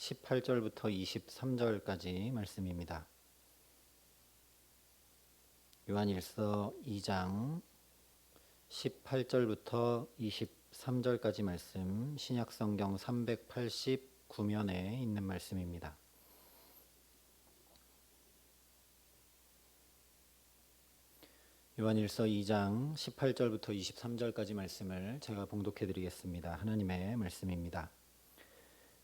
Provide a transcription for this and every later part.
18절부터 23절까지 말씀입니다. 요한일서 2장 18절부터 23절까지 말씀, 신약성경 389면에 있는 말씀입니다. 요한일서 2장 18절부터 23절까지 말씀을 제가 봉독해 드리겠습니다. 하나님의 말씀입니다.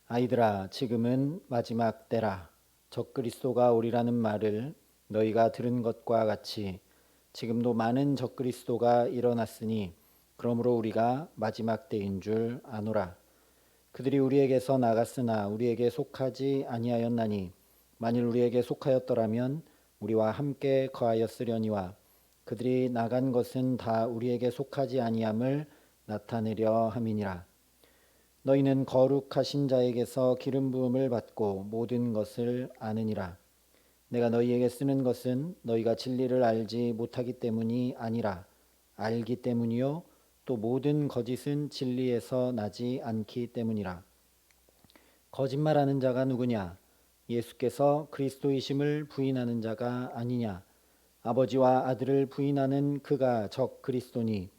아이들아, 지금은 마지막 때라. 적그리스도가 오리라는 말을 너희가 들은 것과 같이 지금도 많은 적그리스도가 일어났으니 그러므로 우리가 마지막 때인 줄 아노라. 그들이 우리에게서 나갔으나 우리에게 속하지 아니하였나니 만일 우리에게 속하였더라면 우리와 함께 거하였으려니와 그들이 나간 것은 다 우리에게 속하지 아니함을 나타내려 함이니라. 너희는 거룩하신 자에게서 기름 부음을 받고 모든 것을 아느니라. 내가 너희에게 쓰는 것은 너희가 진리를 알지 못하기 때문이 아니라 알기 때문이요 또 모든 거짓은 진리에서 나지 않기 때문이라. 거짓말하는 자가 누구냐? 예수께서 그리스도이심을 부인하는 자가 아니냐? 아버지와 아들을 부인하는 그가 적 그리스도니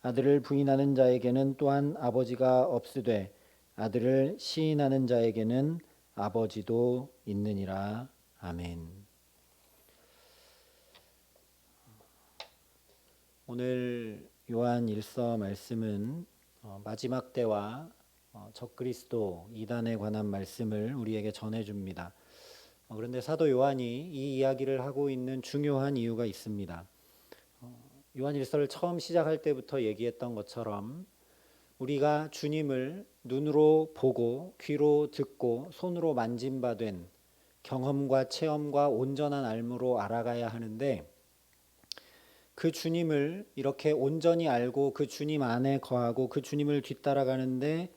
아들을 부인하는 자에게는 또한 아버지가 없으되 아들을 시인하는 자에게는 아버지도 있느니라. 아멘. 오늘 요한 일서 말씀은 마지막 때와 적그리스도 이단에 관한 말씀을 우리에게 전해줍니다. 그런데 사도 요한이 이 이야기를 하고 있는 중요한 이유가 있습니다. 요한 일서를 처음 시작할 때부터 얘기했던 것처럼 우리가 주님을 눈으로 보고 귀로 듣고 손으로 만진 바 된 경험과 체험과 온전한 알므로 알아가야 하는데 그 주님을 이렇게 온전히 알고 그 주님 안에 거하고 그 주님을 뒤따라가는데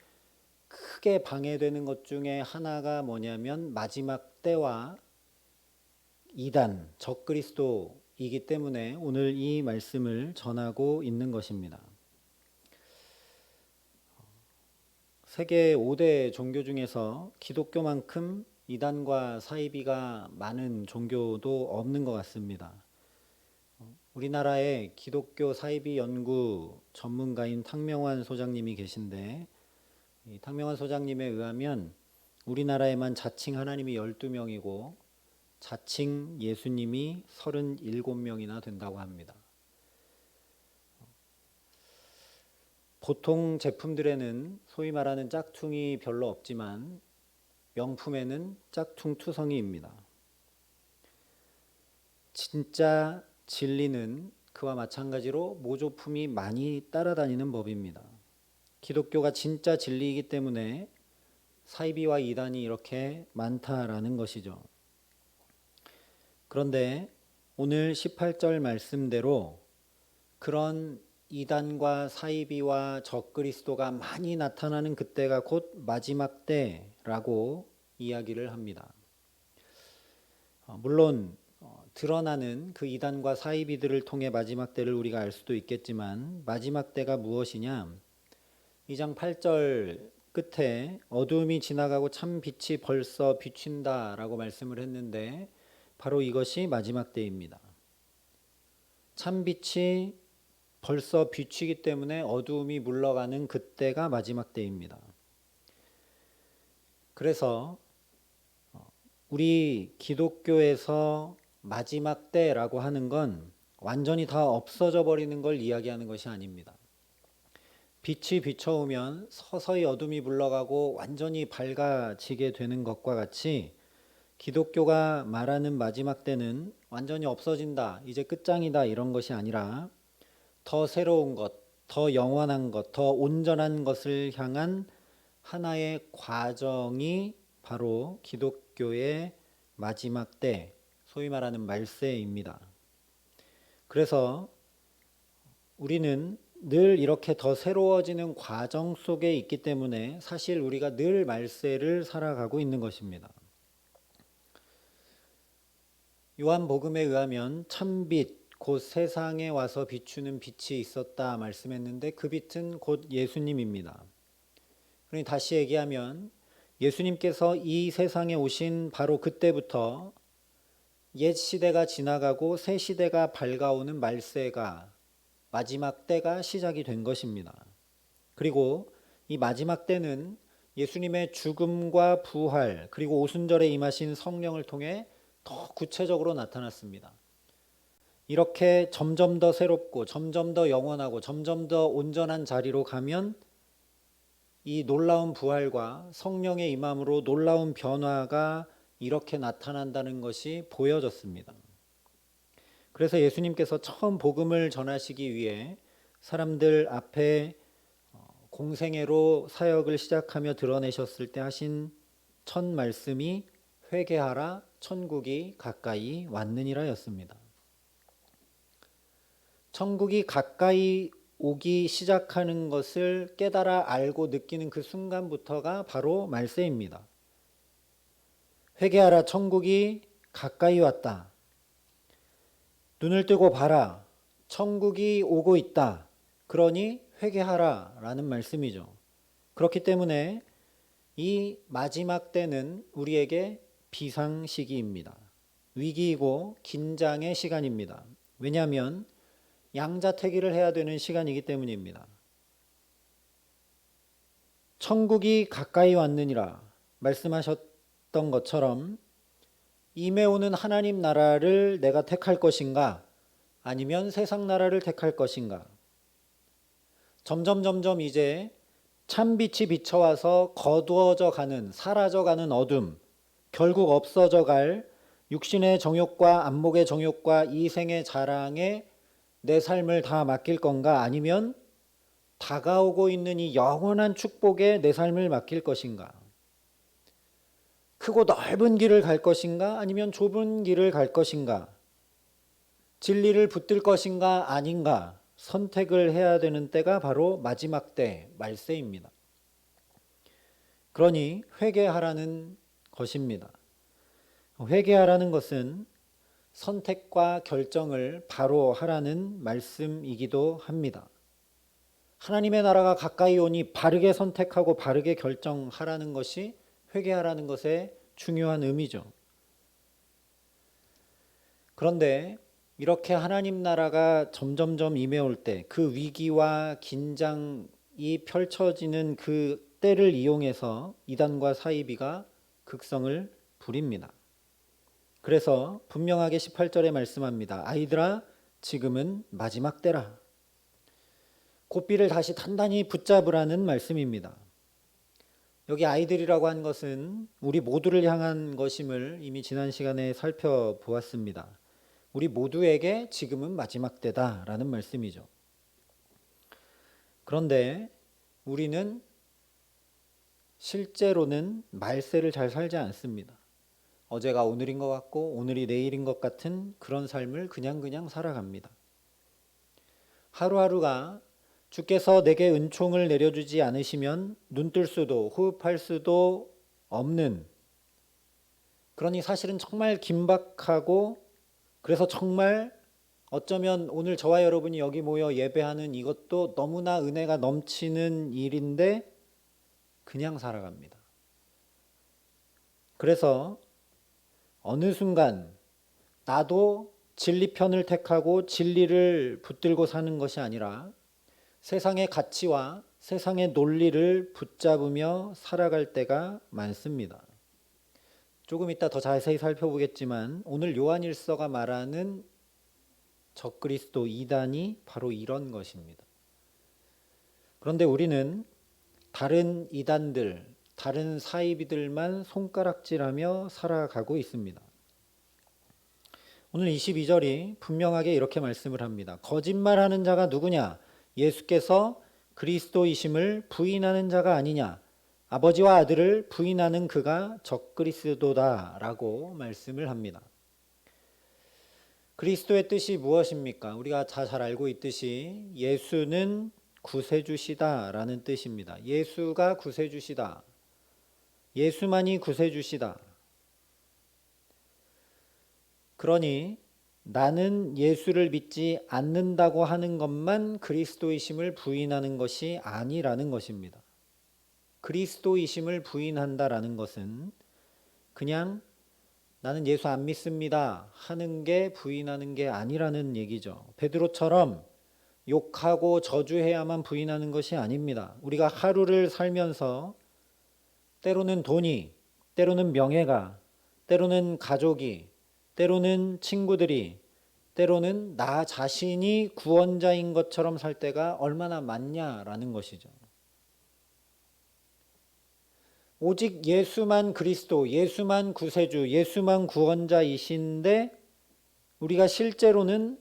크게 방해되는 것 중에 하나가 뭐냐면 마지막 때와 이단, 적그리스도이기 때문에 오늘 이 말씀을 전하고 있는 것입니다. 세계 5대 종교 중에서 기독교만큼 이단과 사이비가 많은 종교도 없는 것 같습니다. 우리나라에 기독교 사이비 연구 전문가인 탕명환 소장님이 계신데 이 탕명환 소장님에 의하면 우리나라에만 자칭 하나님이 12명이고 자칭 예수님이 37명이나 된다고 합니다. 보통 제품들에는 소위 말하는 짝퉁이 별로 없지만 명품에는 짝퉁 투성이입니다. 진짜 진리는 그와 마찬가지로 모조품이 많이 따라다니는 법입니다. 기독교가 진짜 진리이기 때문에 사이비와 이단이 이렇게 많다라는 것이죠. 그런데 오늘 18절 말씀대로 그런 이단과 사이비와 적그리스도가 많이 나타나는 그때가 곧 마지막 때라고 이야기를 합니다. 물론 드러나는 그 이단과 사이비들을 통해 마지막 때를 우리가 알 수도 있겠지만 마지막 때가 무엇이냐? 2장 8절 끝에 어두움이 지나가고 참 빛이 벌써 비춘다라고 말씀을 했는데 바로 이것이 마지막 때입니다. 참 빛이 벌써 비추기 때문에 어두움이 물러가는 그때가 마지막 때입니다. 그래서 우리 기독교에서 마지막 때라고 하는 건 완전히 다 없어져 버리는 걸 이야기하는 것이 아닙니다. 빛이 비춰오면 서서히 어둠이 물러가고 완전히 밝아지게 되는 것과 같이 기독교가 말하는 마지막 때는 완전히 없어진다, 이제 끝장이다 이런 것이 아니라 더 새로운 것, 더 영원한 것, 더 온전한 것을 향한 하나의 과정이 바로 기독교의 마지막 때, 소위 말하는 말세입니다. 그래서 우리는 늘 이렇게 더 새로워지는 과정 속에 있기 때문에 사실 우리가 늘 말세를 살아가고 있는 것입니다. 요한복음에 의하면 참빛 곧 세상에 와서 비추는 빛이 있었다 말씀했는데 그 빛은 곧 예수님입니다. 그러니 다시 얘기하면 예수님께서 이 세상에 오신 바로 그때부터 옛 시대가 지나가고 새 시대가 밝아오는 말세가 마지막 때가 시작이 된 것입니다. 그리고 이 마지막 때는 예수님의 죽음과 부활 그리고 오순절에 임하신 성령을 통해 더 구체적으로 나타났습니다. 이렇게 점점 더 새롭고 점점 더 영원하고 점점 더 온전한 자리로 가면 이 놀라운 부활과 성령의 임함으로 놀라운 변화가 이렇게 나타난다는 것이 보여졌습니다. 그래서 예수님께서 처음 복음을 전하시기 위해 사람들 앞에 공생애로 사역을 시작하며 드러내셨을 때 하신 첫 말씀이 회개하라 천국이 가까이 왔느니라 였습니다. 천국이 가까이 오기 시작하는 것을 깨달아 알고 느끼는 그 순간부터가 바로 말세입니다. 회개하라 천국이 가까이 왔다. 눈을 뜨고 봐라. 천국이 오고 있다. 그러니 회개하라 라는 말씀이죠. 그렇기 때문에 이 마지막 때는 우리에게 비상시기입니다. 위기이고 긴장의 시간입니다. 왜냐하면 양자택일을 해야 되는 시간이기 때문입니다. 천국이 가까이 왔느니라 말씀하셨던 것처럼 임해오는 하나님 나라를 내가 택할 것인가 아니면 세상 나라를 택할 것인가. 점점 이제 참빛이 비쳐와서 거두어져 가는 사라져가는 어둠, 결국 없어져 갈 육신의 정욕과 안목의 정욕과 이생의 자랑에 내 삶을 다 맡길 건가 아니면 다가오고 있는 이 영원한 축복에 내 삶을 맡길 것인가. 크고 넓은 길을 갈 것인가 아니면 좁은 길을 갈 것인가. 진리를 붙들 것인가 아닌가 선택을 해야 되는 때가 바로 마지막 때 말세입니다. 그러니 회개하라는 것입니다. 회개하라는 것은 선택과 결정을 바로 하라는 말씀이기도 합니다. 하나님의 나라가 가까이 오니 바르게 선택하고 바르게 결정하라는 것이 회개하라는 것의 중요한 의미죠. 그런데 이렇게 하나님 나라가 점점점 임해올 때 그 위기와 긴장이 펼쳐지는 그 때를 이용해서 이단과 사이비가 극성을 부립니다. 그래서 분명하게 18절에 말씀합니다. 아이들아 지금은 마지막 때라. 고삐를 다시 단단히 붙잡으라는 말씀입니다. 여기 아이들이라고 한 것은 우리 모두를 향한 것임을 이미 지난 시간에 살펴보았습니다. 우리 모두에게 지금은 마지막 때다라는 말씀이죠. 그런데 우리는 실제로는 말세를 잘 살지 않습니다. 어제가 오늘인 것 같고 오늘이 내일인 것 같은 그런 삶을 그냥 살아갑니다. 하루하루가 주께서 내게 은총을 내려주지 않으시면 눈뜰 수도 호흡할 수도 없는, 그러니 사실은 정말 긴박하고, 그래서 정말 어쩌면 오늘 저와 여러분이 여기 모여 예배하는 이것도 너무나 은혜가 넘치는 일인데 그냥 살아갑니다. 그래서 어느 순간 나도 진리 편을 택하고 진리를 붙들고 사는 것이 아니라 세상의 가치와 세상의 논리를 붙잡으며 살아갈 때가 많습니다. 조금 이따 더 자세히 살펴보겠지만 오늘 요한일서가 말하는 적그리스도 이단이 바로 이런 것입니다. 그런데 우리는 다른 이단들, 다른 사이비들만 손가락질하며 살아가고 있습니다. 오늘 22절이 분명하게 이렇게 말씀을 합니다. 거짓말하는 자가 누구냐? 예수께서 그리스도이심을 부인하는 자가 아니냐? 아버지와 아들을 부인하는 그가 적그리스도다 라고 말씀을 합니다. 그리스도의 뜻이 무엇입니까? 우리가 다 잘 알고 있듯이 예수는 구세주시다 라는 뜻입니다. 예수가 구세주시다. 예수만이 구세주시다. 그러니 나는 예수를 믿지 않는다고 하는 것만 그리스도이심을 부인하는 것이 아니라는 것입니다. 그리스도이심을 부인한다라는 것은 그냥 나는 예수 안 믿습니다 하는 게 부인하는 게 아니라는 얘기죠. 베드로처럼 욕하고 저주해야만 부인하는 것이 아닙니다. 우리가 하루를 살면서 때로는 돈이, 때로는 명예가, 때로는 가족이, 때로는 친구들이, 때로는 나 자신이 구원자인 것처럼 살 때가 얼마나 많냐라는 것이죠. 오직 예수만 그리스도, 예수만 구세주, 예수만 구원자이신데 우리가 실제로는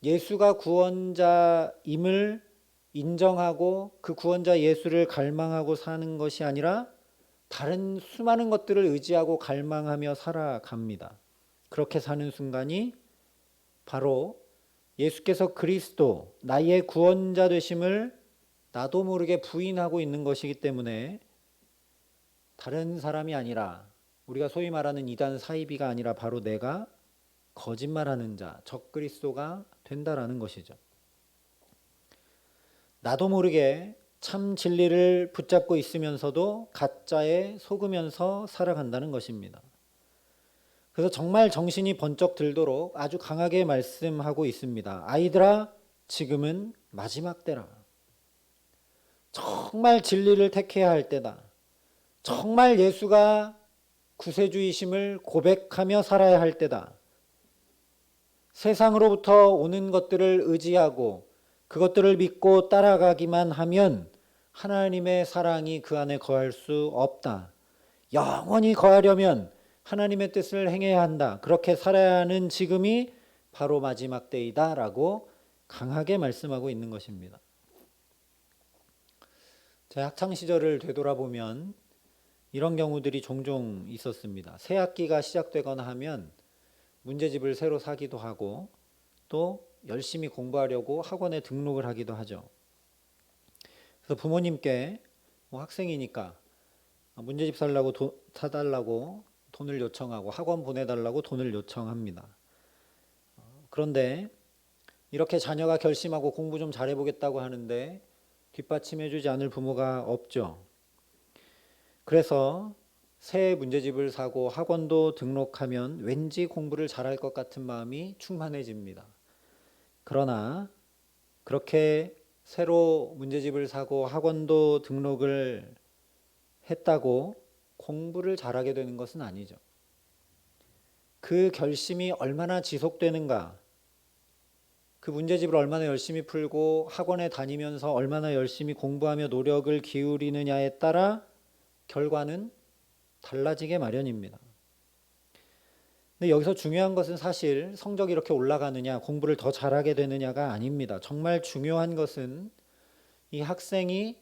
예수가 구원자임을 인정하고 그 구원자 예수를 갈망하고 사는 것이 아니라 다른 수많은 것들을 의지하고 갈망하며 살아갑니다. 그렇게 사는 순간이 바로 예수께서 그리스도, 나의 구원자 되심을 나도 모르게 부인하고 있는 것이기 때문에 다른 사람이 아니라 우리가 소위 말하는 이단 사이비가 아니라 바로 내가 거짓말하는 자, 적그리스도가 된다라는 것이죠. 나도 모르게 참 진리를 붙잡고 있으면서도 가짜에 속으면서 살아간다는 것입니다. 그래서 정말 정신이 번쩍 들도록 아주 강하게 말씀하고 있습니다. 아이들아, 지금은 마지막 때라. 정말 진리를 택해야 할 때다. 정말 예수가 구세주이심을 고백하며 살아야 할 때다. 세상으로부터 오는 것들을 의지하고 그것들을 믿고 따라가기만 하면 하나님의 사랑이 그 안에 거할 수 없다. 영원히 거하려면 하나님의 뜻을 행해야 한다. 그렇게 살아야 하는 지금이 바로 마지막 때이다 라고 강하게 말씀하고 있는 것입니다. 제 학창시절을 되돌아보면 이런 경우들이 종종 있었습니다. 새 학기가 시작되거나 하면 문제집을 새로 사기도 하고 또 열심히 공부하려고 학원에 등록을 하기도 하죠. 그래서 부모님께 학생이니까 문제집 사달라고 돈을 요청하고 학원 보내달라고 돈을 요청합니다. 그런데 이렇게 자녀가 결심하고 공부 좀 잘해보겠다고 하는데 뒷받침해주지 않을 부모가 없죠. 그래서 새 문제집을 사고 학원도 등록하면 왠지 공부를 잘할 것 같은 마음이 충만해집니다. 그러나 그렇게 새로 문제집을 사고 학원도 등록을 했다고 공부를 잘하게 되는 것은 아니죠. 그 결심이 얼마나 지속되는가, 그 문제집을 얼마나 열심히 풀고 학원에 다니면서 얼마나 열심히 공부하며 노력을 기울이느냐에 따라 결과는 달라지게 마련입니다. 근데 여기서 중요한 것은 사실 성적이 이렇게 올라가느냐, 공부를 더 잘하게 되느냐가 아닙니다. 정말 중요한 것은 이 학생이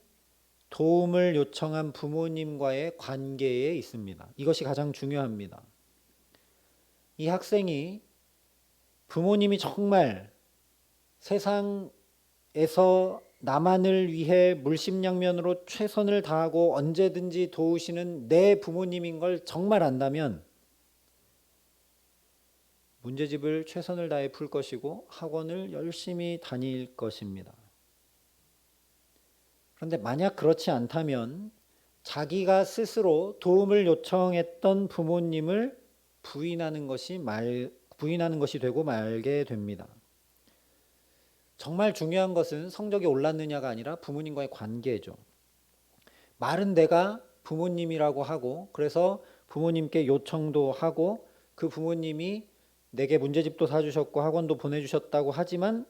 도움을 요청한 부모님과의 관계에 있습니다. 이것이 가장 중요합니다. 이 학생이 부모님이 정말 세상에서 나만을 위해 물심양면으로 최선을 다하고 언제든지 도우시는 내 부모님인 걸 정말 안다면 문제집을 최선을 다해 풀 것이고 학원을 열심히 다닐 것입니다. 그런데 만약 그렇지 않다면 자기가 스스로 도움을 요청했던 부모님을 부인하는 것이 되고 말게 됩니다. 정말 중요한 것은 성적이 올랐느냐가 아니라 부모님과의 관계죠. 말은 내가 부모님이라고 하고 그래서 부모님께 요청도 하고 그 부모님이 내게 문제집도 사주셨고 학원도 보내주셨다고 하지만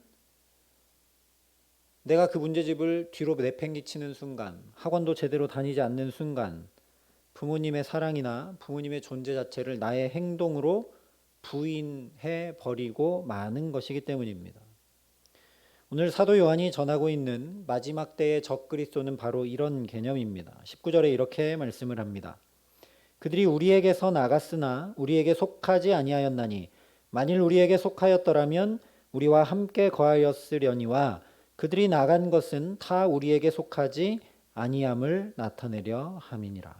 내가 그 문제집을 뒤로 내팽개치는 순간, 학원도 제대로 다니지 않는 순간 부모님의 사랑이나 부모님의 존재 자체를 나의 행동으로 부인해 버리고 마는 것이기 때문입니다. 오늘 사도 요한이 전하고 있는 마지막 때의 적그리스도는 바로 이런 개념입니다. 19절에 이렇게 말씀을 합니다. 그들이 우리에게서 나갔으나 우리에게 속하지 아니하였나니 만일 우리에게 속하였더라면 우리와 함께 거하였으려니와 그들이 나간 것은 다 우리에게 속하지 아니함을 나타내려 함이니라.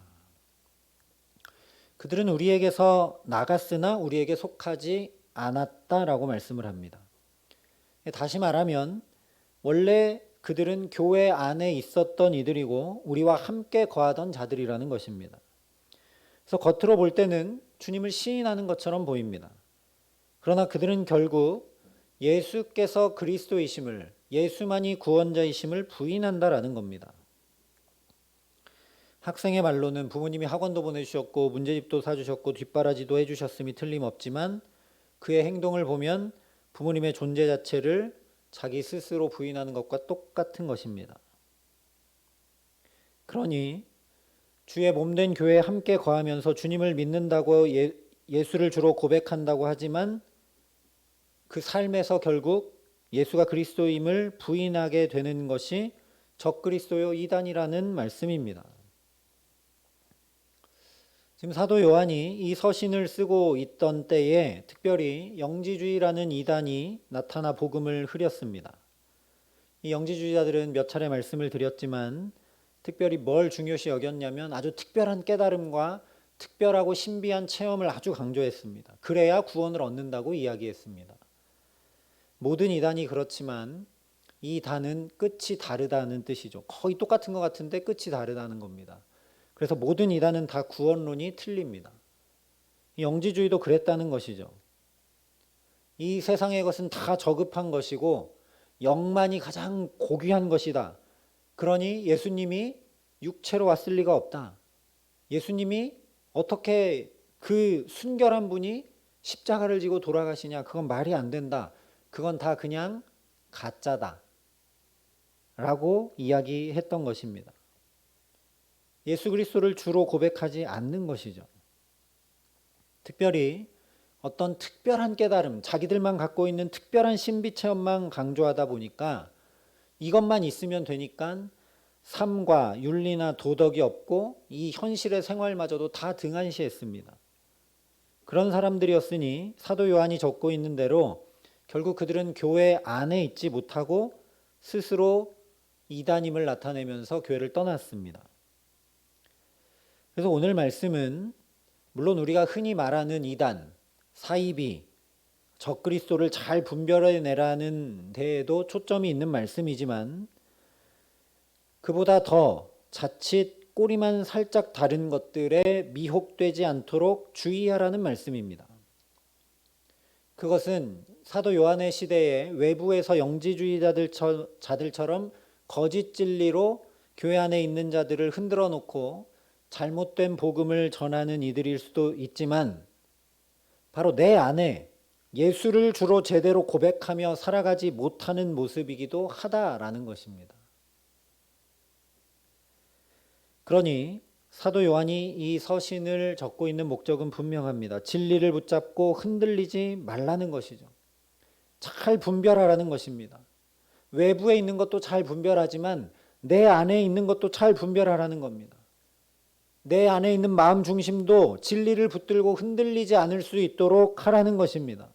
그들은 우리에게서 나갔으나 우리에게 속하지 않았다라고 말씀을 합니다. 다시 말하면 원래 그들은 교회 안에 있었던 이들이고 우리와 함께 거하던 자들이라는 것입니다. 그래서 겉으로 볼 때는 주님을 시인하는 것처럼 보입니다. 그러나 그들은 결국 예수께서 그리스도이심을, 예수만이 구원자이심을 부인한다라는 겁니다. 학생의 말로는 부모님이 학원도 보내주셨고 문제집도 사주셨고 뒷바라지도 해주셨음이 틀림없지만 그의 행동을 보면 부모님의 존재 자체를 자기 스스로 부인하는 것과 똑같은 것입니다. 그러니 주의 몸된 교회에 함께 거하면서 주님을 믿는다고 예수를 주로 고백한다고 하지만 그 삶에서 결국 예수가 그리스도임을 부인하게 되는 것이 적그리스도요 이단이라는 말씀입니다. 지금 사도 요한이 이 서신을 쓰고 있던 때에 특별히 영지주의라는 이단이 나타나 복음을 흐렸습니다. 이 영지주의자들은 몇 차례 말씀을 드렸지만 특별히 뭘 중요시 여겼냐면 아주 특별한 깨달음과 특별하고 신비한 체험을 아주 강조했습니다. 그래야 구원을 얻는다고 이야기했습니다. 모든 이단이 그렇지만 이 단은 끝이 다르다는 뜻이죠. 거의 똑같은 것 같은데 끝이 다르다는 겁니다. 그래서 모든 이단은 다 구원론이 틀립니다. 영지주의도 그랬다는 것이죠. 이 세상의 것은 다 저급한 것이고 영만이 가장 고귀한 것이다. 그러니 예수님이 육체로 왔을 리가 없다. 예수님이 어떻게 그 순결한 분이 십자가를 지고 돌아가시냐. 그건 말이 안 된다. 그건 다 그냥 가짜다. 라고 이야기했던 것입니다. 예수 그리스도를 주로 고백하지 않는 것이죠. 특별히 어떤 특별한 깨달음, 자기들만 갖고 있는 특별한 신비 체험만 강조하다 보니까 이것만 있으면 되니까 삶과 윤리나 도덕이 없고 이 현실의 생활마저도 다 등한시했습니다. 그런 사람들이었으니 사도 요한이 적고 있는 대로 결국 그들은 교회 안에 있지 못하고 스스로 이단임을 나타내면서 교회를 떠났습니다. 그래서 오늘 말씀은 물론 우리가 흔히 말하는 이단, 사이비, 적그리스도를 잘 분별해내라는 데에도 초점이 있는 말씀이지만 그보다 더 자칫 꼬리만 살짝 다른 것들에 미혹되지 않도록 주의하라는 말씀입니다. 그것은 사도 요한의 시대에 외부에서 영지주의자들처럼 거짓 진리로 교회 안에 있는 자들을 흔들어 놓고 잘못된 복음을 전하는 이들일 수도 있지만 바로 내 안에 예수를 주로 제대로 고백하며 살아가지 못하는 모습이기도 하다라는 것입니다. 그러니 사도 요한이 이 서신을 적고 있는 목적은 분명합니다. 진리를 붙잡고 흔들리지 말라는 것이죠. 잘 분별하라는 것입니다. 외부에 있는 것도 잘 분별하지만 내 안에 있는 것도 잘 분별하라는 겁니다. 내 안에 있는 마음 중심도 진리를 붙들고 흔들리지 않을 수 있도록 하라는 것입니다.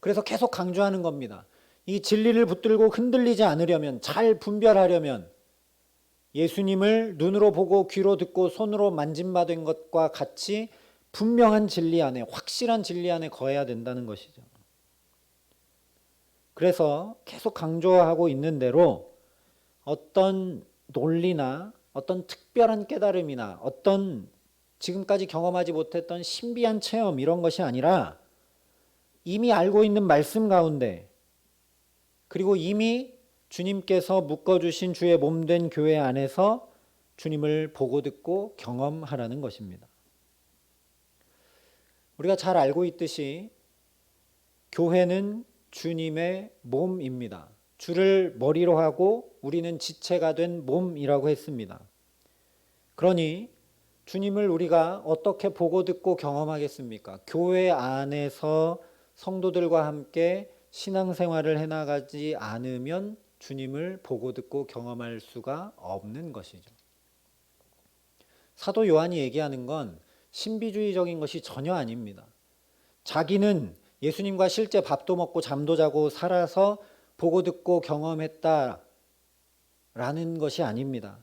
그래서 계속 강조하는 겁니다. 이 진리를 붙들고 흔들리지 않으려면, 잘 분별하려면 예수님을 눈으로 보고 귀로 듣고 손으로 만짐받은 것과 같이 분명한 진리 안에, 확실한 진리 안에 거해야 된다는 것이죠. 그래서 계속 강조하고 있는 대로 어떤 논리나 어떤 특별한 깨달음이나 어떤 지금까지 경험하지 못했던 신비한 체험 이런 것이 아니라 이미 알고 있는 말씀 가운데 그리고 이미 주님께서 묶어주신 주의 몸된 교회 안에서 주님을 보고 듣고 경험하라는 것입니다. 우리가 잘 알고 있듯이 교회는 주님의 몸입니다. 주를 머리로 하고 우리는 지체가 된 몸이라고 했습니다. 그러니 주님을 우리가 어떻게 보고 듣고 경험하겠습니까? 교회 안에서 성도들과 함께 신앙생활을 해나가지 않으면 주님을 보고 듣고 경험할 수가 없는 것이죠. 사도 요한이 얘기하는 건 신비주의적인 것이 전혀 아닙니다. 자기는 예수님과 실제 밥도 먹고 잠도 자고 살아서 보고 듣고 경험했다라는 것이 아닙니다.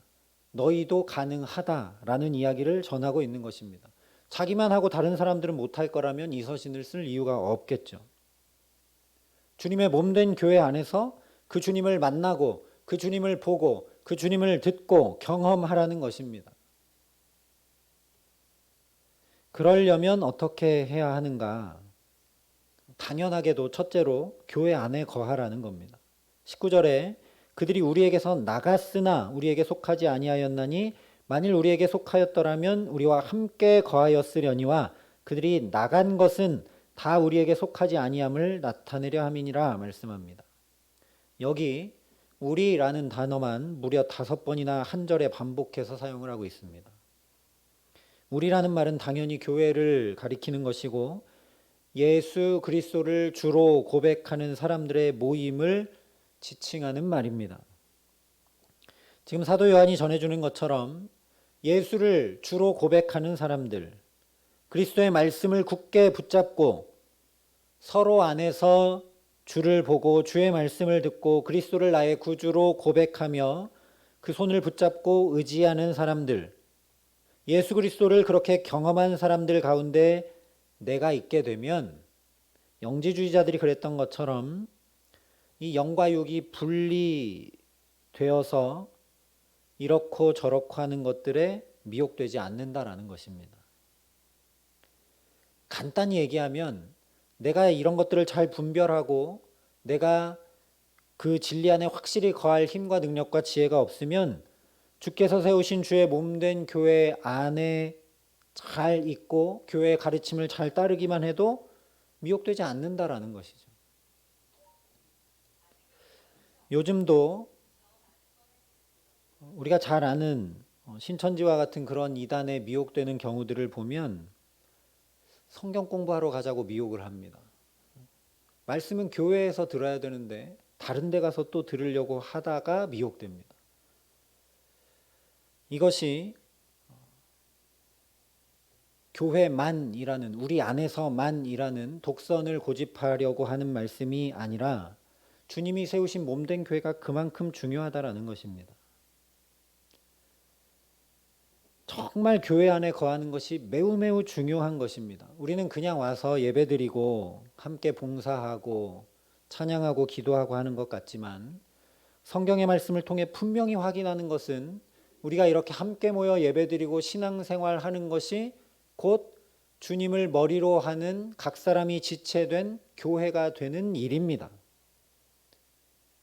너희도 가능하다라는 이야기를 전하고 있는 것입니다. 자기만 하고 다른 사람들은 못할 거라면 이 서신을 쓸 이유가 없겠죠. 주님의 몸된 교회 안에서 그 주님을 만나고 그 주님을 보고 그 주님을 듣고 경험하라는 것입니다. 그러려면 어떻게 해야 하는가? 당연하게도 첫째로 교회 안에 거하라는 겁니다. 19절에 그들이 우리에게서 나갔으나 우리에게 속하지 아니하였나니 만일 우리에게 속하였더라면 우리와 함께 거하였으려니와 그들이 나간 것은 다 우리에게 속하지 아니함을 나타내려 함이니라 말씀합니다. 여기 우리라는 단어만 무려 5번이나 한 절에 반복해서 사용을 하고 있습니다. 우리라는 말은 당연히 교회를 가리키는 것이고 예수 그리스도를 주로 고백하는 사람들의 모임을 지칭하는 말입니다. 지금 사도 요한이 전해주는 것처럼 예수를 주로 고백하는 사람들, 그리스도의 말씀을 굳게 붙잡고 서로 안에서 주를 보고 주의 말씀을 듣고 그리스도를 나의 구주로 고백하며 그 손을 붙잡고 의지하는 사람들, 예수 그리스도를 그렇게 경험한 사람들 가운데 내가 있게 되면 영지주의자들이 그랬던 것처럼 이 영과 육이 분리되어서 이렇고 저렇고 하는 것들에 미혹되지 않는다라는 것입니다. 간단히 얘기하면 내가 이런 것들을 잘 분별하고 내가 그 진리 안에 확실히 거할 힘과 능력과 지혜가 없으면 주께서 세우신 주의 몸된 교회 안에 잘 있고 교회의 가르침을 잘 따르기만 해도 미혹되지 않는다라는 것이죠. 요즘도 우리가 잘 아는 신천지와 같은 그런 이단에 미혹되는 경우들을 보면 성경 공부하러 가자고 미혹을 합니다. 말씀은 교회에서 들어야 되는데 다른 데 가서 또 들으려고 하다가 미혹됩니다. 이것이 교회만이라는, 우리 안에서만이라는 독선을 고집하려고 하는 말씀이 아니라 주님이 세우신 몸된 교회가 그만큼 중요하다라는 것입니다. 정말 교회 안에 거하는 것이 매우 매우 중요한 것입니다. 우리는 그냥 와서 예배드리고 함께 봉사하고 찬양하고 기도하고 하는 것 같지만 성경의 말씀을 통해 분명히 확인하는 것은 우리가 이렇게 함께 모여 예배드리고 신앙생활하는 것이 곧 주님을 머리로 하는 각 사람이 지체된 교회가 되는 일입니다.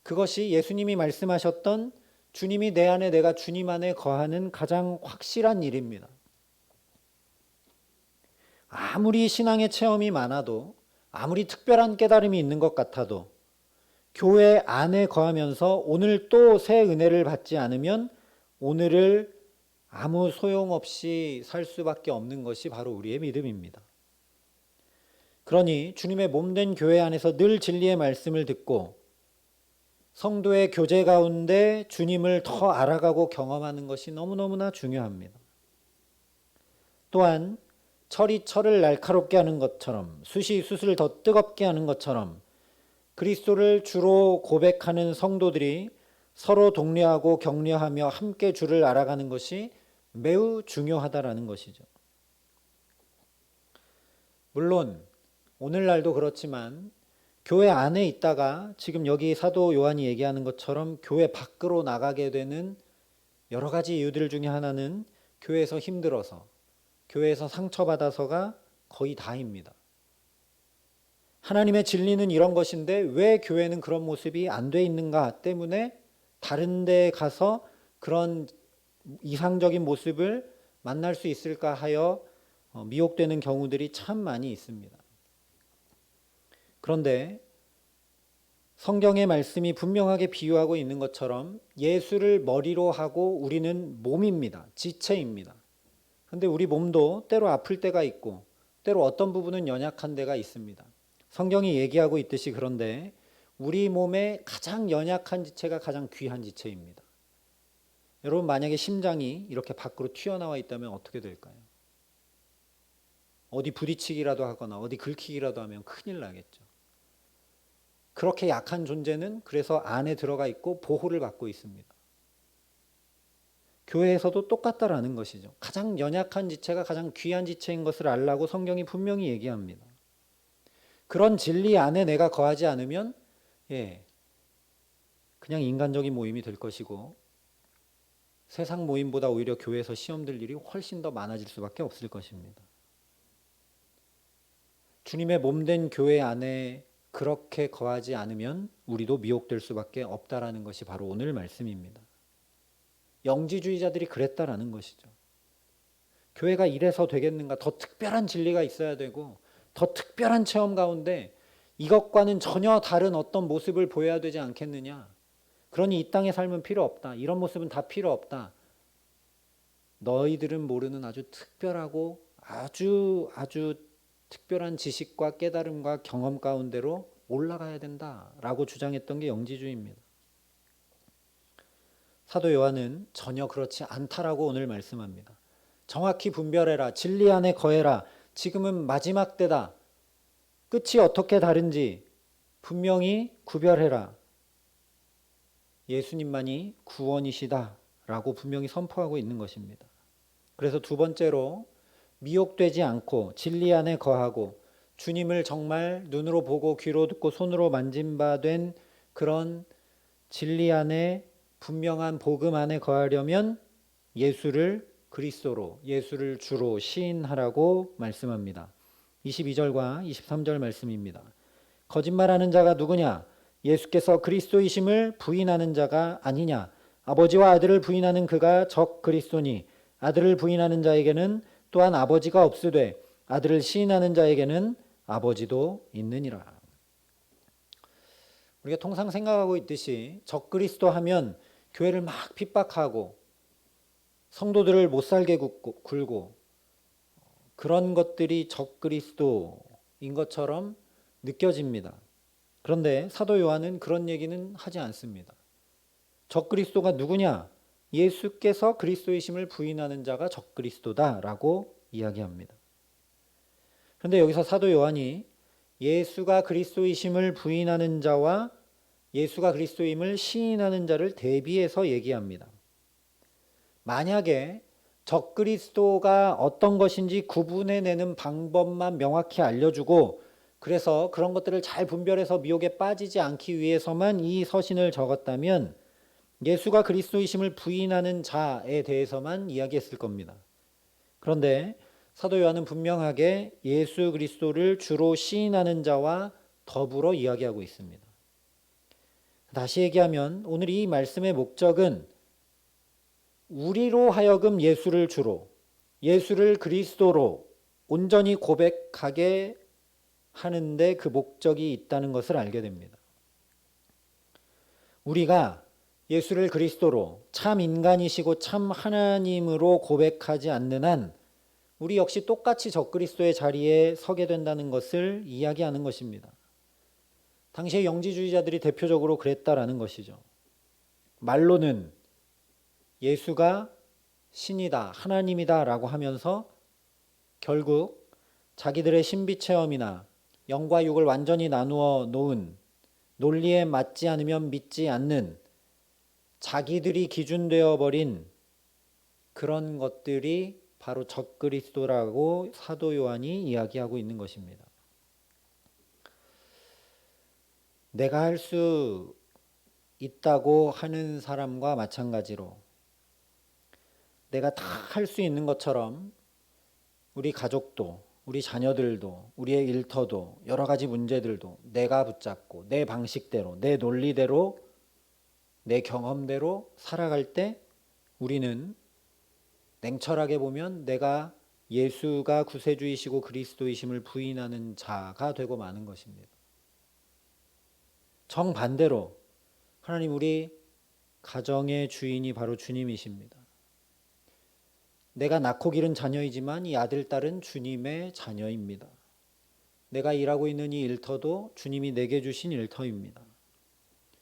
그것이 예수님이 말씀하셨던 주님이 내 안에 내가 주님 안에 거하는 가장 확실한 일입니다. 아무리 신앙의 체험이 많아도 아무리 특별한 깨달음이 있는 것 같아도 교회 안에 거하면서 오늘 또 새 은혜를 받지 않으면 오늘을 아무 소용없이 살 수밖에 없는 것이 바로 우리의 믿음입니다. 그러니 주님의 몸된 교회 안에서 늘 진리의 말씀을 듣고 성도의 교제 가운데 주님을 더 알아가고 경험하는 것이 너무너무나 중요합니다. 또한 철이 철을 날카롭게 하는 것처럼 숯이 숯을 더 뜨겁게 하는 것처럼 그리스도를 주로 고백하는 성도들이 서로 독려하고 격려하며 함께 주를 알아가는 것이 매우 중요하다라는 것이죠. 물론 오늘날도 그렇지만 교회 안에 있다가 지금 여기 사도 요한이 얘기하는 것처럼 교회 밖으로 나가게 되는 여러 가지 이유들 중에 하나는 교회에서 힘들어서, 교회에서 상처받아서가 거의 다입니다. 하나님의 진리는 이런 것인데 왜 교회는 그런 모습이 안 돼 있는가 때문에 다른 데 가서 그런 이상적인 모습을 만날 수 있을까 하여 미혹되는 경우들이 참 많이 있습니다. 그런데 성경의 말씀이 분명하게 비유하고 있는 것처럼 예수를 머리로 하고 우리는 몸입니다. 지체입니다. 그런데 우리 몸도 때로 아플 때가 있고 때로 어떤 부분은 연약한 데가 있습니다. 성경이 얘기하고 있듯이 그런데 우리 몸의 가장 연약한 지체가 가장 귀한 지체입니다. 여러분 만약에 심장이 이렇게 밖으로 튀어나와 있다면 어떻게 될까요? 어디 부딪히기라도 하거나 어디 긁히기라도 하면 큰일 나겠죠. 그렇게 약한 존재는 그래서 안에 들어가 있고 보호를 받고 있습니다. 교회에서도 똑같다라는 것이죠. 가장 연약한 지체가 가장 귀한 지체인 것을 알라고 성경이 분명히 얘기합니다. 그런 진리 안에 내가 거하지 않으면 그냥 인간적인 모임이 될 것이고 세상 모임보다 오히려 교회에서 시험될 일이 훨씬 더 많아질 수밖에 없을 것입니다. 주님의 몸된 교회 안에 그렇게 거하지 않으면 우리도 미혹될 수밖에 없다라는 것이 바로 오늘 말씀입니다. 영지주의자들이 그랬다라는 것이죠. 교회가 이래서 되겠는가? 더 특별한 진리가 있어야 되고 더 특별한 체험 가운데 이것과는 전혀 다른 어떤 모습을 보여야 되지 않겠느냐? 그러니 이 땅의 삶은 필요 없다. 이런 모습은 다 필요 없다. 너희들은 모르는 아주 특별하고 아주 특별한 지식과 깨달음과 경험 가운데로 올라가야 된다라고 주장했던 게 영지주의입니다. 사도 요한은 전혀 그렇지 않다라고 오늘 말씀합니다. 정확히 분별해라. 진리 안에 거해라. 지금은 마지막 때다. 끝이 어떻게 다른지 분명히 구별해라. 예수님만이 구원이시다 라고 분명히 선포하고 있는 것입니다. 그래서 두 번째로 미혹되지 않고 진리 안에 거하고 주님을 정말 눈으로 보고 귀로 듣고 손으로 만진 바 된 그런 진리 안에 분명한 복음 안에 거하려면 예수를 그리스도로, 예수를 주로 시인하라고 말씀합니다. 22절과 23절 말씀입니다. 거짓말하는 자가 누구냐? 예수께서 그리스도이심을 부인하는 자가 아니냐? 아버지와 아들을 부인하는 그가 적 그리스도니 아들을 부인하는 자에게는 또한 아버지가 없으되 아들을 시인하는 자에게는 아버지도 있느니라. 우리가 통상 생각하고 있듯이 적 그리스도 하면 교회를 막 핍박하고 성도들을 못 살게 굴고 그런 것들이 적 그리스도인 것처럼 느껴집니다. 그런데 사도 요한은 그런 얘기는 하지 않습니다. 적 그리스도가 누구냐? 예수께서 그리스도이심을 부인하는 자가 적 그리스도다라고 이야기합니다. 그런데 여기서 사도 요한이 예수가 그리스도이심을 부인하는 자와 예수가 그리스도임을 시인하는 자를 대비해서 얘기합니다. 만약에 적 그리스도가 어떤 것인지 구분해내는 방법만 명확히 알려주고 그래서 그런 것들을 잘 분별해서 미혹에 빠지지 않기 위해서만 이 서신을 적었다면 예수가 그리스도이심을 부인하는 자에 대해서만 이야기했을 겁니다. 그런데 사도 요한은 분명하게 예수 그리스도를 주로 시인하는 자와 더불어 이야기하고 있습니다. 다시 얘기하면 오늘 이 말씀의 목적은 우리로 하여금 예수를 주로, 예수를 그리스도로 온전히 고백하게 하는데 그 목적이 있다는 것을 알게 됩니다. 우리가 예수를 그리스도로 참 인간이시고 참 하나님으로 고백하지 않는 한 우리 역시 똑같이 적그리스도의 자리에 서게 된다는 것을 이야기하는 것입니다. 당시의 영지주의자들이 대표적으로 그랬다라는 것이죠. 말로는 예수가 신이다, 하나님이다 라고 하면서 결국 자기들의 신비 체험이나 영과 육을 완전히 나누어 놓은 논리에 맞지 않으면 믿지 않는 자기들이 기준되어 버린 그런 것들이 바로 적그리스도라고 사도 요한이 이야기하고 있는 것입니다. 내가 할 수 있다고 하는 사람과 마찬가지로 내가 다 할 수 있는 것처럼 우리 가족도 우리 자녀들도 우리의 일터도 여러 가지 문제들도 내가 붙잡고 내 방식대로 내 논리대로 내 경험대로 살아갈 때 우리는 냉철하게 보면 내가 예수가 구세주이시고 그리스도이심을 부인하는 자가 되고 마는 것입니다. 정반대로 하나님 우리 가정의 주인이 바로 주님이십니다. 내가 낳고 기른 자녀이지만 이 아들, 딸은 주님의 자녀입니다. 내가 일하고 있는 이 일터도 주님이 내게 주신 일터입니다.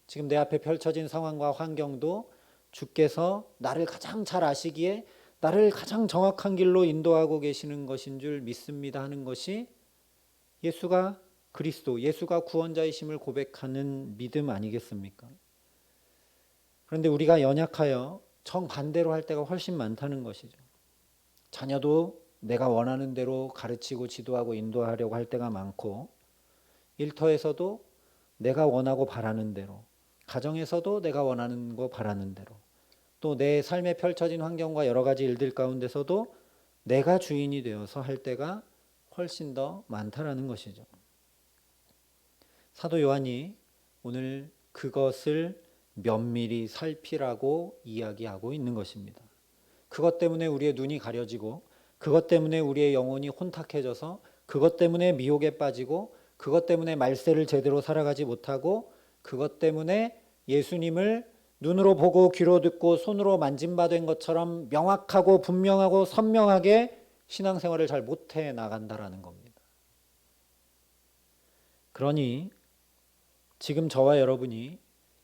지금 내 앞에 펼쳐진 상황과 환경도 주께서 나를 가장 잘 아시기에 나를 가장 정확한 길로 인도하고 계시는 것인 줄 믿습니다 하는 것이 예수가 그리스도, 예수가 구원자이심을 고백하는 믿음 아니겠습니까? 그런데 우리가 연약하여 정반대로 할 때가 훨씬 많다는 것이죠. 자녀도 내가 원하는 대로 가르치고 지도하고 인도하려고 할 때가 많고 일터에서도 내가 원하고 바라는 대로 가정에서도 내가 원하는 거 바라는 대로, 또 내 삶에 펼쳐진 환경과 여러 가지 일들 가운데서도 내가 주인이 되어서 할 때가 훨씬 더 많다라는 것이죠. 사도 요한이 오늘 그것을 면밀히 살피라고 이야기하고 있는 것입니다. 그것 때문에 우리의 눈이 가려지고, 그것 때문에 우리의 영혼이 혼탁해져서, 그것 때문에 미혹에 빠지고, 그것 때문에 말세를 제대로 살아가지 못하고, 그것 때문에 예수님을 눈으로 보고 귀로 듣고 손으로 만짐받은 것처럼 명확하고 분명하고 선명하게 신앙생활을 잘 못해 나간다라는 겁니다. 그러니 지금 저와 여러분이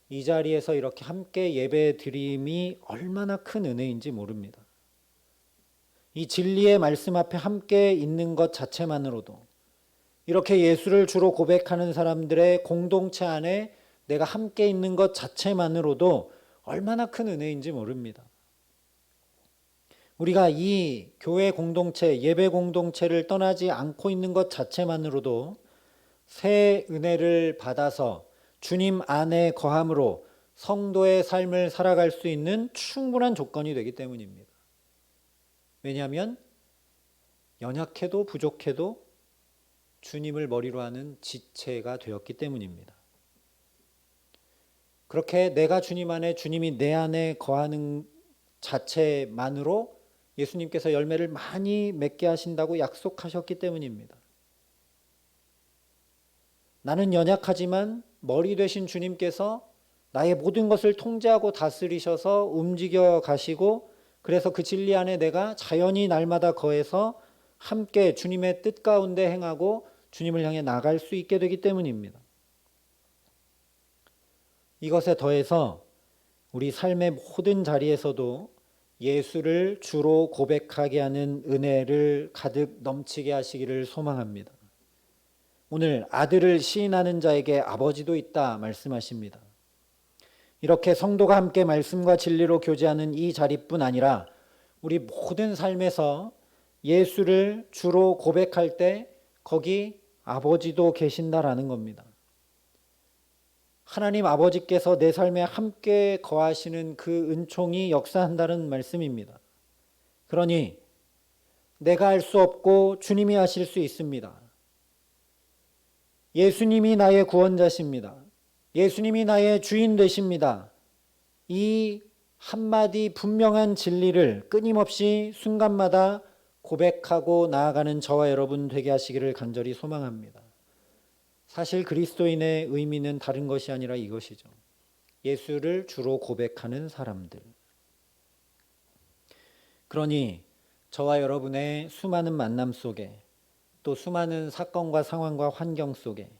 이 자리에서 이렇게 함께 예배 드림이 얼마나 큰 은혜인지 모릅니다. 이 진리의 말씀 앞에 함께 있는 것 자체만으로도, 이렇게 예수를 주로 고백하는 사람들의 공동체 안에 내가 함께 있는 것 자체만으로도 얼마나 큰 은혜인지 모릅니다. 우리가 이 교회 공동체, 예배 공동체를 떠나지 않고 있는 것 자체만으로도 새 은혜를 받아서 주님 안에 거함으로 성도의 삶을 살아갈 수 있는 충분한 조건이 되기 때문입니다. 왜냐하면 연약해도 부족해도 주님을 머리로 하는 지체가 되었기 때문입니다. 그렇게 내가 주님 안에, 주님이 내 안에 거하는 자체만으로 예수님께서 열매를 많이 맺게 하신다고 약속하셨기 때문입니다. 나는 연약하지만 머리 되신 주님께서 나의 모든 것을 통제하고 다스리셔서 움직여 가시고, 그래서 그 진리 안에 내가 자연히 날마다 거해서 함께 주님의 뜻 가운데 행하고 주님을 향해 나갈 수 있게 되기 때문입니다. 이것에 더해서 우리 삶의 모든 자리에서도 예수를 주로 고백하게 하는 은혜를 가득 넘치게 하시기를 소망합니다. 오늘 아들을 시인하는 자에게 아버지도 있다 말씀하십니다. 이렇게 성도가 함께 말씀과 진리로 교제하는 이 자리뿐 아니라 우리 모든 삶에서 예수를 주로 고백할 때 거기 아버지도 계신다라는 겁니다. 하나님 아버지께서 내 삶에 함께 거하시는 그 은총이 역사한다는 말씀입니다. 그러니 내가 할 수 없고 주님이 하실 수 있습니다. 예수님이 나의 구원자십니다. 예수님이 나의 주인 되십니다. 이 한마디 분명한 진리를 끊임없이 순간마다 고백하고 나아가는 저와 여러분 되게 하시기를 간절히 소망합니다. 사실 그리스도인의 의미는 다른 것이 아니라 이것이죠. 예수를 주로 고백하는 사람들. 그러니 저와 여러분의 수많은 만남 속에, 또 수많은 사건과 상황과 환경 속에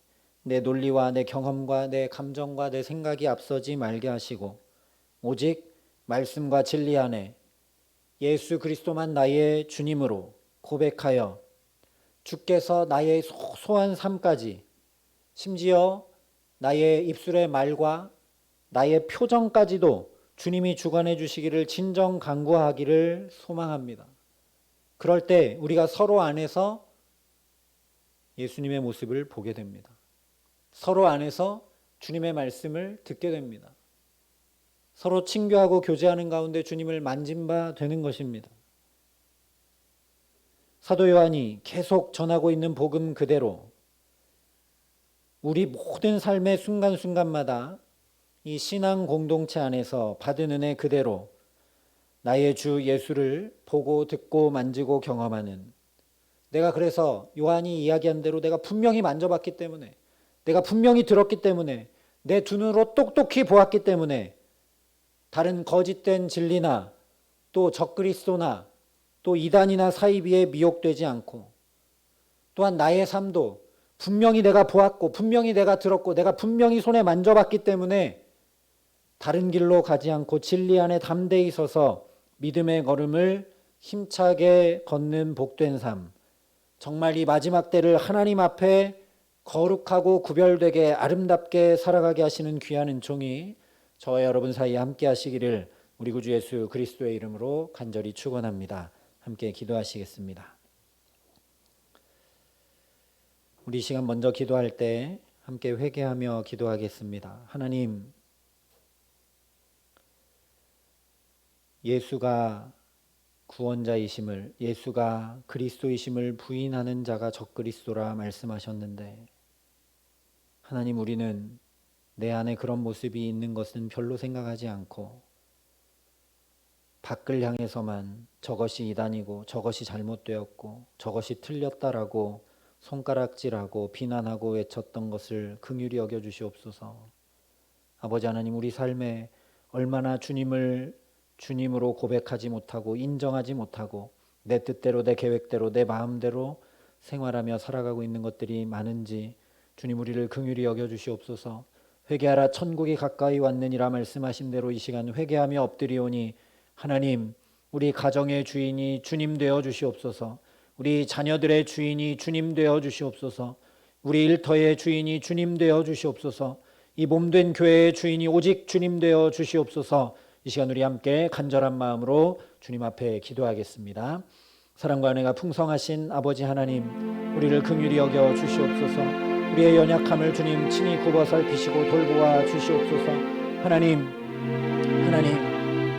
내 논리와 내 경험과 내 감정과 내 생각이 앞서지 말게 하시고, 오직 말씀과 진리 안에 예수 그리스도만 나의 주님으로 고백하여 주께서 나의 소소한 삶까지, 심지어 나의 입술의 말과 나의 표정까지도 주님이 주관해 주시기를 진정 간구하기를 소망합니다. 그럴 때 우리가 서로 안에서 예수님의 모습을 보게 됩니다. 서로 안에서 주님의 말씀을 듣게 됩니다. 서로 친교하고 교제하는 가운데 주님을 만진 바 되는 것입니다. 사도 요한이 계속 전하고 있는 복음 그대로 우리 모든 삶의 순간순간마다 이 신앙 공동체 안에서 받은 은혜 그대로 나의 주 예수를 보고 듣고 만지고 경험하는, 내가 그래서 요한이 이야기한 대로 내가 분명히 만져봤기 때문에, 내가 분명히 들었기 때문에, 내 두 눈으로 똑똑히 보았기 때문에 다른 거짓된 진리나 또 적그리스도나 또 이단이나 사이비에 미혹되지 않고, 또한 나의 삶도 분명히 내가 보았고 분명히 내가 들었고 내가 분명히 손에 만져봤기 때문에 다른 길로 가지 않고 진리 안에 담대히 서서 믿음의 걸음을 힘차게 걷는 복된 삶, 정말 이 마지막 때를 하나님 앞에 거룩하고 구별되게 아름답게 살아가게 하시는 귀한 은총이 저와 여러분 사이에 함께 하시기를 우리 구주 예수 그리스도의 이름으로 간절히 축원합니다. 함께 기도하시겠습니다. 우리 시간 먼저 기도할 때 함께 회개하며 기도하겠습니다. 하나님, 예수가 구원자이심을, 예수가 그리스도이심을 부인하는 자가 적그리스도라 말씀하셨는데, 하나님, 우리는 내 안에 그런 모습이 있는 것은 별로 생각하지 않고 밖을 향해서만 저것이 이단이고 저것이 잘못되었고 저것이 틀렸다라고 손가락질하고 비난하고 외쳤던 것을 긍휼히 여겨 주시옵소서. 아버지 하나님, 우리 삶에 얼마나 주님을 주님으로 고백하지 못하고 인정하지 못하고 내 뜻대로 내 계획대로 내 마음대로 생활하며 살아가고 있는 것들이 많은지 주님, 우리를 긍휼히 여겨 주시옵소서. 회개하라, 천국이 가까이 왔느니라 말씀하신 대로 이 시간 회개하며 엎드리오니 하나님, 우리 가정의 주인이 주님 되어 주시옵소서. 우리 자녀들의 주인이 주님 되어 주시옵소서. 우리 일터의 주인이 주님 되어 주시옵소서. 이 몸된 교회의 주인이 오직 주님 되어 주시옵소서. 이 시간 우리 함께 간절한 마음으로 주님 앞에 기도하겠습니다. 사랑과 은혜가 풍성하신 아버지 하나님, 우리를 긍휼히 여겨 주시옵소서. 우리의 연약함을 주님 친히 굽어 살피시고 돌보아 주시옵소서. 하나님,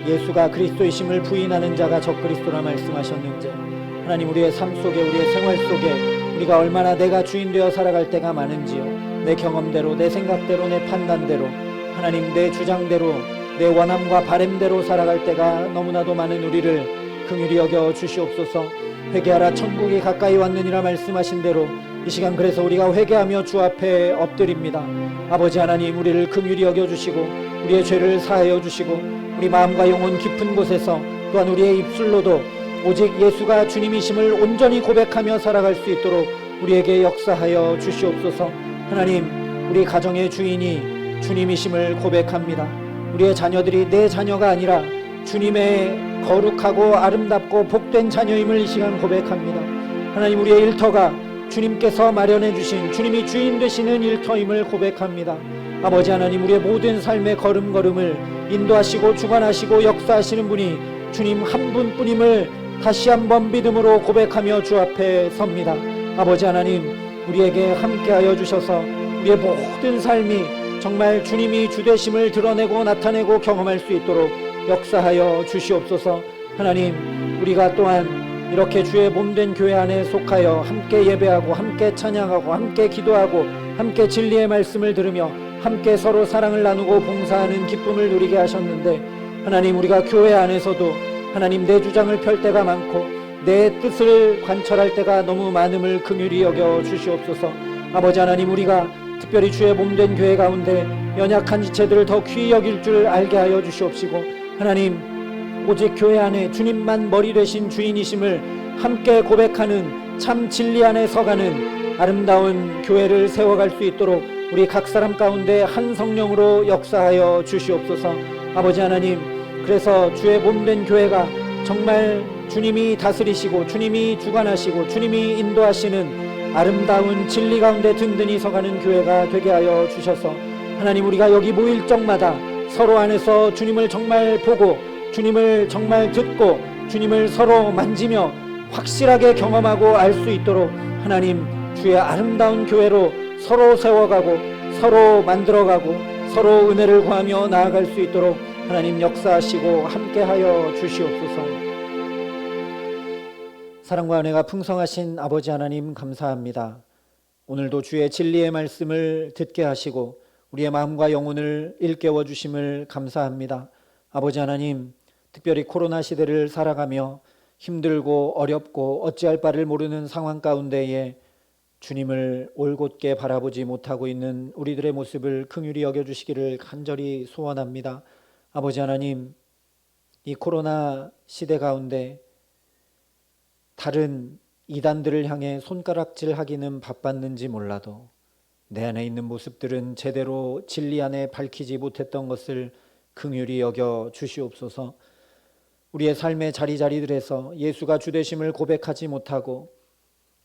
예수가 그리스도이심을 부인하는 자가 적그리스도라 말씀하셨는지, 하나님, 우리의 삶 속에, 우리의 생활 속에 우리가 얼마나 내가 주인 되어 살아갈 때가 많은지요. 내 경험대로, 내 생각대로, 내 판단대로, 하나님, 내 주장대로, 내 원함과 바램대로 살아갈 때가 너무나도 많은 우리를 긍휼히 여겨 주시옵소서. 회개하라, 천국이 가까이 왔느니라 말씀하신 대로 이 시간 그래서 우리가 회개하며 주 앞에 엎드립니다. 아버지 하나님, 우리를 긍휼히 여겨 주시고 우리의 죄를 사하여 주시고 우리 마음과 영혼 깊은 곳에서 또한 우리의 입술로도 오직 예수가 주님이심을 온전히 고백하며 살아갈 수 있도록 우리에게 역사하여 주시옵소서. 하나님, 우리 가정의 주인이 주님이심을 고백합니다. 우리의 자녀들이 내 자녀가 아니라 주님의 거룩하고 아름답고 복된 자녀임을 이 시간 고백합니다. 하나님, 우리의 일터가 주님께서 마련해 주신 주님이 주인 되시는 일터임을 고백합니다. 아버지 하나님, 우리의 모든 삶의 걸음걸음을 인도하시고 주관하시고 역사하시는 분이 주님 한 분뿐임을 다시 한번 믿음으로 고백하며 주 앞에 섭니다. 아버지 하나님, 우리에게 함께하여 주셔서 우리의 모든 삶이 정말 주님이 주되심을 드러내고 나타내고 경험할 수 있도록 역사하여 주시옵소서. 하나님, 우리가 또한 이렇게 주의 몸된 교회 안에 속하여 함께 예배하고 함께 찬양하고 함께 기도하고 함께 진리의 말씀을 들으며 함께 서로 사랑을 나누고 봉사하는 기쁨을 누리게 하셨는데, 하나님, 우리가 교회 안에서도 하나님 내 주장을 펼 때가 많고 내 뜻을 관철할 때가 너무 많음을 긍휼히 여겨 주시옵소서. 아버지 하나님, 우리가 특별히 주의 몸된 교회 가운데 연약한 지체들을 더 귀히 여길 줄 알게 하여 주시옵시고, 하나님, 오직 교회 안에 주님만 머리 되신 주인이심을 함께 고백하는 참 진리 안에 서가는 아름다운 교회를 세워갈 수 있도록 우리 각 사람 가운데 한 성령으로 역사하여 주시옵소서. 아버지 하나님, 그래서 주의 몸된 교회가 정말 주님이 다스리시고 주님이 주관하시고 주님이 인도하시는 아름다운 진리 가운데 든든히 서가는 교회가 되게 하여 주셔서, 하나님, 우리가 여기 모일 적마다 서로 안에서 주님을 정말 보고 주님을 정말 듣고 주님을 서로 만지며 확실하게 경험하고 알 수 있도록 하나님, 주의 아름다운 교회로 서로 세워가고 서로 만들어가고 서로 은혜를 구하며 나아갈 수 있도록 하나님 역사하시고 함께하여 주시옵소서. 사랑과 은혜가 풍성하신 아버지 하나님, 감사합니다. 오늘도 주의 진리의 말씀을 듣게 하시고 우리의 마음과 영혼을 일깨워 주심을 감사합니다. 아버지 하나님, 특별히 코로나 시대를 살아가며 힘들고 어렵고 어찌할 바를 모르는 상황 가운데에 주님을 올곧게 바라보지 못하고 있는 우리들의 모습을 긍휼히 여겨주시기를 간절히 소원합니다. 아버지 하나님, 이 코로나 시대 가운데 다른 이단들을 향해 손가락질 하기는 바빴는지 몰라도 내 안에 있는 모습들은 제대로 진리 안에 밝히지 못했던 것을 긍휼히 여겨 주시옵소서. 우리의 삶의 자리자리들에서 예수가 주되심을 고백하지 못하고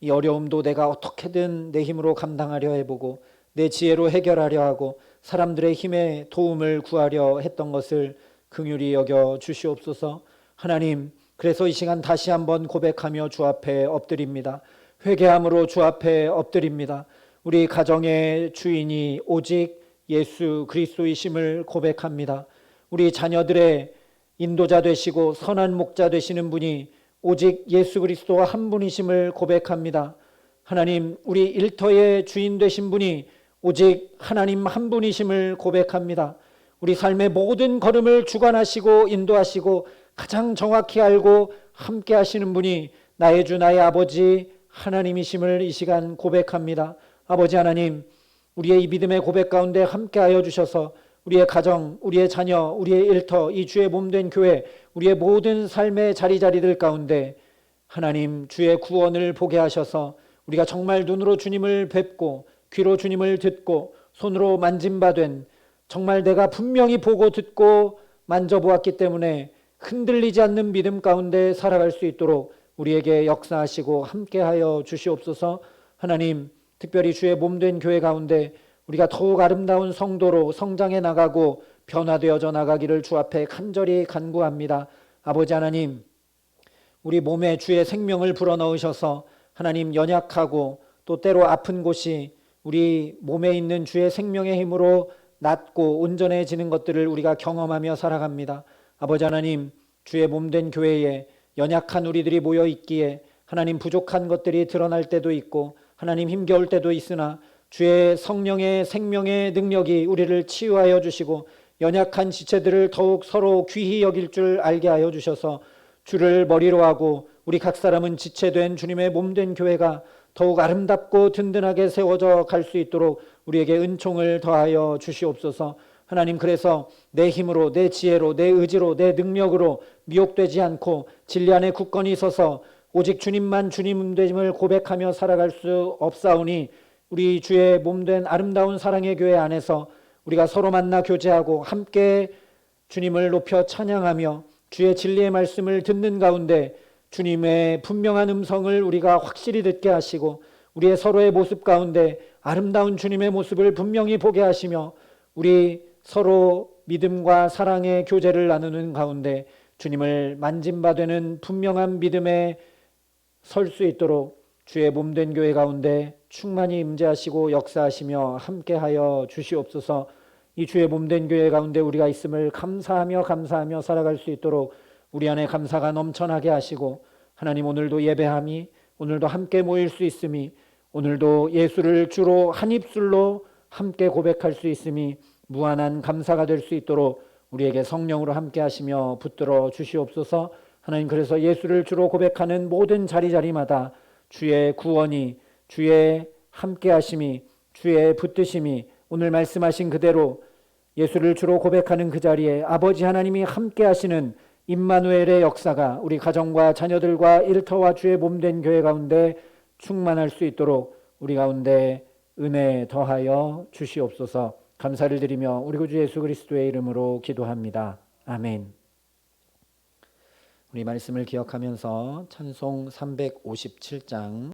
이 어려움도 내가 어떻게든 내 힘으로 감당하려 해보고 내 지혜로 해결하려 하고 사람들의 힘에 도움을 구하려 했던 것을 긍휼히 여겨 주시옵소서. 하나님, 그래서 이 시간 다시 한번 고백하며 주 앞에 엎드립니다. 회개함으로 주 앞에 엎드립니다. 우리 가정의 주인이 오직 예수 그리스도이심을 고백합니다. 우리 자녀들의 인도자 되시고 선한 목자 되시는 분이 오직 예수 그리스도 한 분이심을 고백합니다. 하나님, 우리 일터의 주인 되신 분이 오직 하나님 한 분이심을 고백합니다. 우리 삶의 모든 걸음을 주관하시고 인도하시고 가장 정확히 알고 함께 하시는 분이 나의 주 나의 아버지 하나님이심을 이 시간 고백합니다. 아버지 하나님, 우리의 이 믿음의 고백 가운데 함께하여 주셔서 우리의 가정, 우리의 자녀, 우리의 일터, 이 주의 몸된 교회, 우리의 모든 삶의 자리자리들 가운데 하나님 주의 구원을 보게 하셔서 우리가 정말 눈으로 주님을 뵙고 귀로 주님을 듣고 손으로 만짐바된, 정말 내가 분명히 보고 듣고 만져보았기 때문에 흔들리지 않는 믿음 가운데 살아갈 수 있도록 우리에게 역사하시고 함께하여 주시옵소서. 하나님, 특별히 주의 몸된 교회 가운데 우리가 더욱 아름다운 성도로 성장해 나가고 변화되어져 나가기를 주 앞에 간절히 간구합니다. 아버지 하나님, 우리 몸에 주의 생명을 불어넣으셔서 하나님 연약하고 또 때로 아픈 곳이 우리 몸에 있는 주의 생명의 힘으로 낫고 온전해지는 것들을 우리가 경험하며 살아갑니다. 아버지 하나님, 주의 몸된 교회에 연약한 우리들이 모여 있기에 하나님 부족한 것들이 드러날 때도 있고 하나님 힘겨울 때도 있으나 주의 성령의 생명의 능력이 우리를 치유하여 주시고 연약한 지체들을 더욱 서로 귀히 여길 줄 알게 하여 주셔서 주를 머리로 하고 우리 각 사람은 지체된 주님의 몸된 교회가 더욱 아름답고 든든하게 세워져 갈 수 있도록 우리에게 은총을 더하여 주시옵소서. 하나님, 그래서 내 힘으로 내 지혜로 내 의지로 내 능력으로 미혹되지 않고 진리 안에 굳건히 서서 오직 주님만 주님됨을 고백하며 살아갈 수 없사오니 우리 주의 몸된 아름다운 사랑의 교회 안에서 우리가 서로 만나 교제하고 함께 주님을 높여 찬양하며 주의 진리의 말씀을 듣는 가운데 주님의 분명한 음성을 우리가 확실히 듣게 하시고 우리의 서로의 모습 가운데 아름다운 주님의 모습을 분명히 보게 하시며 우리 서로 믿음과 사랑의 교제를 나누는 가운데 주님을 만짐바되는 분명한 믿음에 설 수 있도록 주의 몸된 교회 가운데 충만히 임재하시고 역사하시며 함께하여 주시옵소서. 이 주의 몸된 교회 가운데 우리가 있음을 감사하며 살아갈 수 있도록 우리 안에 감사가 넘쳐나게 하시고 하나님, 오늘도 예배함이 오늘도 함께 모일 수 있음이 오늘도 예수를 주로 한 입술로 함께 고백할 수 있음이 무한한 감사가 될 수 있도록 우리에게 성령으로 함께 하시며 붙들어 주시옵소서. 하나님, 그래서 예수를 주로 고백하는 모든 자리마다 주의 구원이, 주의 함께 하심이, 주의 붙드심이 오늘 말씀하신 그대로 예수를 주로 고백하는 그 자리에 아버지 하나님이 함께 하시는 임마누엘의 역사가 우리 가정과 자녀들과 일터와 주의 몸된 교회 가운데 충만할 수 있도록 우리 가운데 은혜 더하여 주시옵소서. 감사를 드리며 우리 구주 예수 그리스도의 이름으로 기도합니다. 아멘. 우리 말씀을 기억하면서 찬송 357장